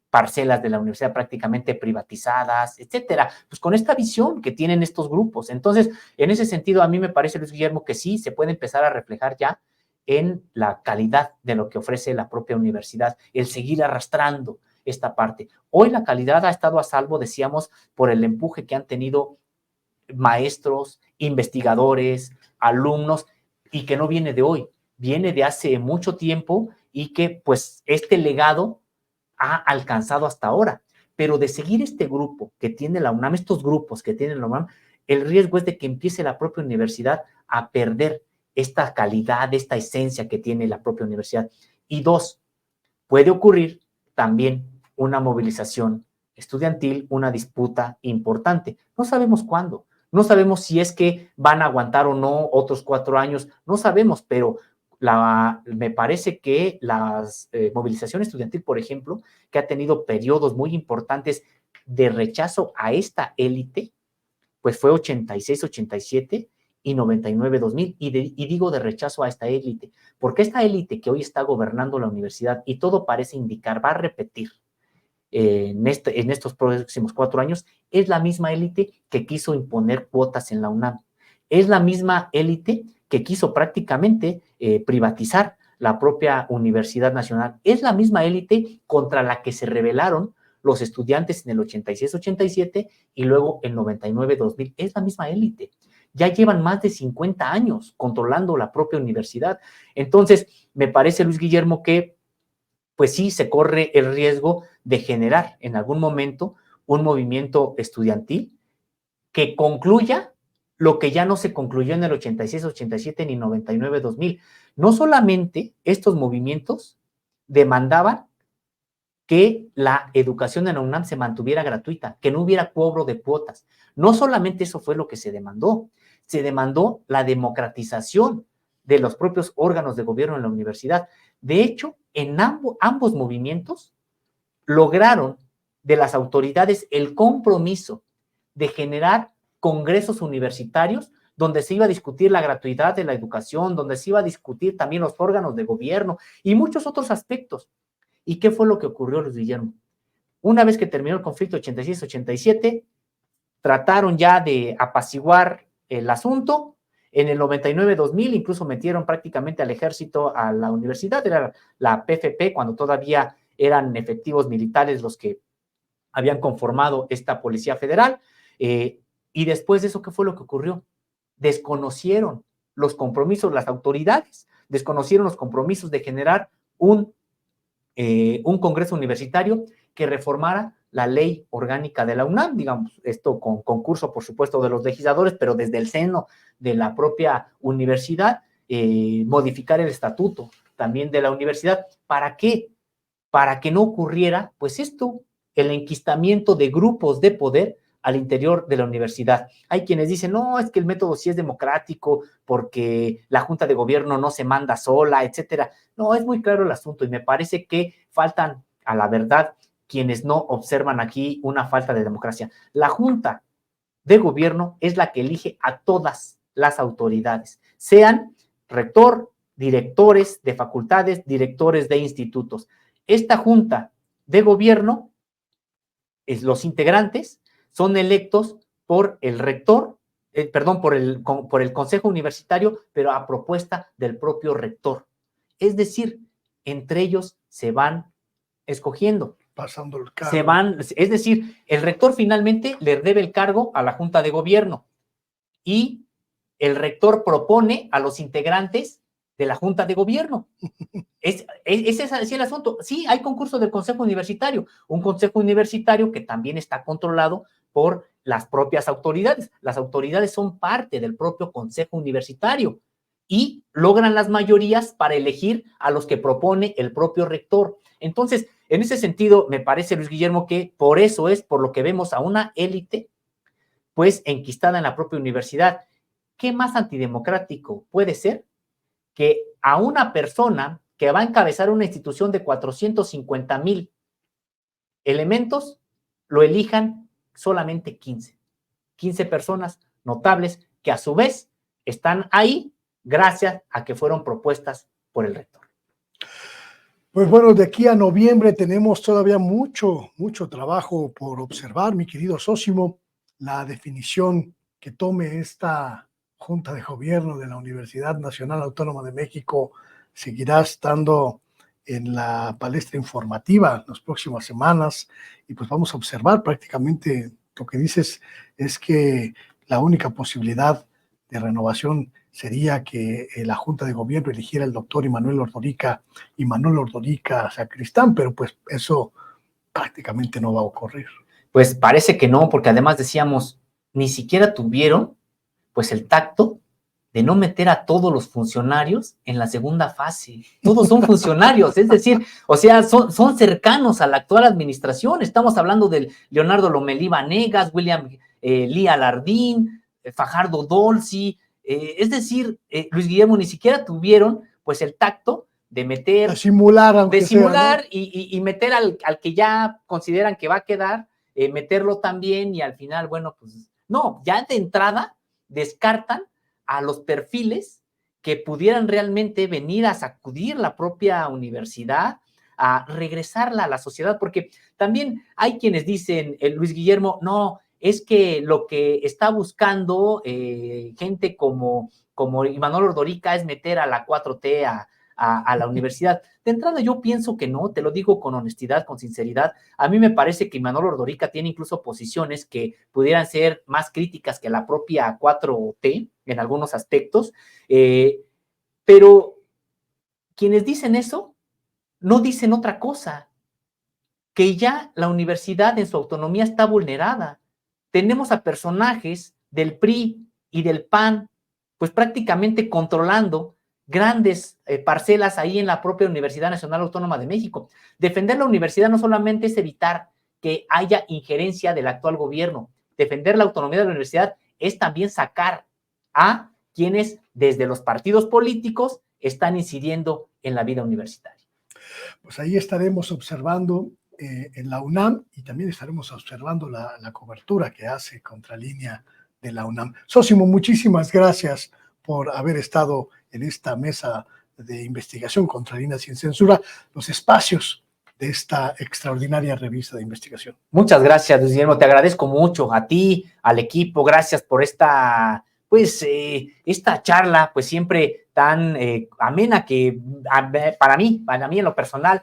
parcelas de la universidad prácticamente privatizadas, etcétera, pues con esta visión que tienen estos grupos. Entonces, en ese sentido, a mí me parece, Luis Guillermo, que sí se puede empezar a reflejar ya en la calidad de lo que ofrece la propia universidad, el seguir arrastrando esta parte. Hoy la calidad ha estado a salvo, decíamos, por el empuje que han tenido maestros, investigadores, alumnos, y que no viene de hoy, viene de hace mucho tiempo y que pues este legado ha alcanzado hasta ahora. Pero de seguir este grupo que tiene la UNAM, estos grupos que tiene la UNAM, el riesgo es de que empiece la propia universidad a perder esta calidad, esta esencia que tiene la propia universidad. Y dos, puede ocurrir también una movilización estudiantil, una disputa importante. No sabemos cuándo, no sabemos si es que van a aguantar o no otros 4 años, no sabemos, pero me parece que la movilización estudiantil, por ejemplo, que ha tenido periodos muy importantes de rechazo a esta élite, pues fue 86, 87 y 99, 2000, y digo de rechazo a esta élite, porque esta élite que hoy está gobernando la universidad, y todo parece indicar, va a repetir en estos próximos 4 años, es la misma élite que quiso imponer cuotas en la UNAM, es la misma élite que quiso prácticamente privatizar la propia Universidad Nacional, es la misma élite contra la que se rebelaron los estudiantes en el 86-87 y luego el 99-2000, es la misma élite. Ya llevan más de 50 años controlando la propia universidad. Entonces, me parece, Luis Guillermo, que pues sí se corre el riesgo de generar en algún momento un movimiento estudiantil que concluya lo que ya no se concluyó en el 86, 87 ni 99, 2000. No solamente estos movimientos demandaban que la educación en la UNAM se mantuviera gratuita, que no hubiera cobro de cuotas. No solamente eso fue lo que se demandó la democratización de los propios órganos de gobierno en la universidad. De hecho, en ambos movimientos lograron de las autoridades el compromiso de generar congresos universitarios donde se iba a discutir la gratuidad de la educación, donde se iba a discutir también los órganos de gobierno y muchos otros aspectos. ¿Y qué fue lo que ocurrió, Luis Guillermo? Una vez que terminó el conflicto 86-87, trataron ya de apaciguar el asunto. En el 99-2000 incluso metieron prácticamente al ejército a la universidad, era la PFP, cuando todavía eran efectivos militares los que habían conformado esta Policía Federal. Y después de eso, ¿qué fue lo que ocurrió? Desconocieron los compromisos, las autoridades desconocieron los compromisos de generar un congreso universitario que reformara la ley orgánica de la UNAM, digamos, esto con concurso, por supuesto, de los legisladores, pero desde el seno de la propia universidad, modificar el estatuto también de la universidad. ¿Para qué? Para que no ocurriera, pues esto, el enquistamiento de grupos de poder al interior de la universidad. Hay quienes dicen, no, es que el método sí es democrático porque la Junta de Gobierno no se manda sola, etcétera. No, es muy claro el asunto y me parece que faltan, a la verdad, quienes no observan aquí una falta de democracia. La Junta de Gobierno es la que elige a todas las autoridades, sean rector, directores de facultades, directores de institutos. Esta Junta de Gobierno, los integrantes son electos por el rector, por el Consejo Universitario, pero a propuesta del propio rector. Es decir, entre ellos se van escogiendo. Pasando el cargo. Es decir, el rector finalmente le debe el cargo a la Junta de Gobierno y el rector propone a los integrantes de la Junta de Gobierno. Ese es así el asunto. Sí, hay concurso del Consejo Universitario, un Consejo Universitario que también está controlado por las propias autoridades. Las autoridades son parte del propio Consejo Universitario y logran las mayorías para elegir a los que propone el propio rector. Entonces, en ese sentido, me parece, Luis Guillermo, que por eso es por lo que vemos a una élite, pues, enquistada en la propia universidad. ¿Qué más antidemocrático puede ser que a una persona que va a encabezar una institución de 450,000 elementos lo elijan solamente 15 personas notables que a su vez están ahí gracias a que fueron propuestas por el rector? Pues bueno, de aquí a noviembre tenemos todavía mucho trabajo por observar, mi querido Sósimo. La definición que tome esta Junta de Gobierno de la Universidad Nacional Autónoma de México seguirá estando en la palestra informativa en las próximas semanas, y pues vamos a observar prácticamente lo que dices es que la única posibilidad de renovación sería que la Junta de Gobierno eligiera al doctor Manuel Ordorica Sacristán, pero pues eso prácticamente no va a ocurrir. Pues parece que no, porque además decíamos, ni siquiera tuvieron pues el tacto de no meter a todos los funcionarios en la segunda fase. Todos son funcionarios, es decir, o sea, son cercanos a la actual administración. Estamos hablando de Leonardo Lomelí Vanegas, William Lee Alardín, Fajardo Dolci, es decir, Luis Guillermo, ni siquiera tuvieron pues el tacto de meter, de simular, sea, ¿no? y meter al que ya consideran que va a quedar, meterlo también, y al final, bueno, pues no, ya de entrada descartan a los perfiles que pudieran realmente venir a sacudir la propia universidad, a regresarla a la sociedad, porque también hay quienes dicen, Luis Guillermo, no, es que lo que está buscando gente como Imanol Ordorica es meter a la 4T a la universidad. De entrada yo pienso que no, te lo digo con honestidad, con sinceridad. A mí me parece que Imanol Ordorica tiene incluso posiciones que pudieran ser más críticas que la propia 4T en algunos aspectos, pero quienes dicen eso no dicen otra cosa, que ya la universidad en su autonomía está vulnerada. Tenemos a personajes del PRI y del PAN pues prácticamente controlando grandes parcelas ahí en la propia Universidad Nacional Autónoma de México. Defender la universidad no solamente es evitar que haya injerencia del actual gobierno, defender la autonomía de la universidad es también sacar a quienes desde los partidos políticos están incidiendo en la vida universitaria. Pues ahí estaremos observando en la UNAM, y también estaremos observando la cobertura que hace Contralínea de la UNAM. Sósimo, muchísimas gracias por haber estado en esta mesa de investigación Contralínea sin Censura, los espacios de esta extraordinaria revista de investigación. Muchas gracias, Luis Guillermo, te agradezco mucho a ti, al equipo, gracias por esta charla, pues siempre tan amena, que para mí en lo personal,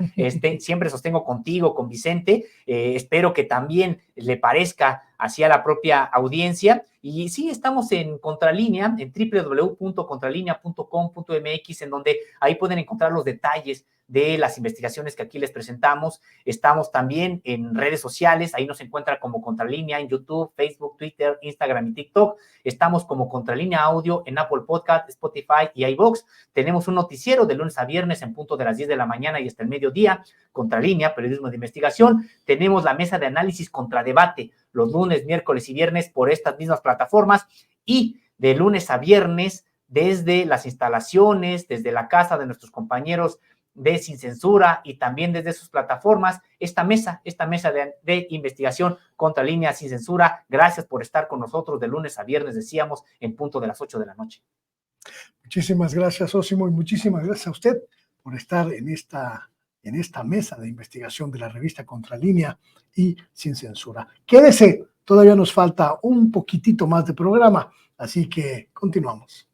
siempre sostengo contigo, con Vicente, espero que también le parezca así a la propia audiencia. Y sí, estamos en Contralínea, en www.contralinea.com.mx, en donde ahí pueden encontrar los detalles de las investigaciones que aquí les presentamos. Estamos también en redes sociales, ahí nos encuentra como Contralínea en YouTube, Facebook, Twitter, Instagram y TikTok. Estamos como Contralínea Audio en Apple Podcast, Spotify y iVoox. Tenemos un noticiero de lunes a viernes en punto de las 10 de la mañana y hasta el mediodía, Contralínea, periodismo de investigación. Tenemos la mesa de análisis Contradebate los lunes, miércoles y viernes por estas mismas plataformas, y de lunes a viernes desde las instalaciones, desde la casa de nuestros compañeros de Sin Censura y también desde sus plataformas, esta mesa de investigación Contralínea sin Censura. Gracias por estar con nosotros de lunes a viernes, decíamos, en punto de las 8 de la noche. Muchísimas gracias, Osimo, y muchísimas gracias a usted por estar en esta mesa de investigación de la revista Contralínea y Sin Censura. Quédese, todavía nos falta un poquitito más de programa, así que continuamos.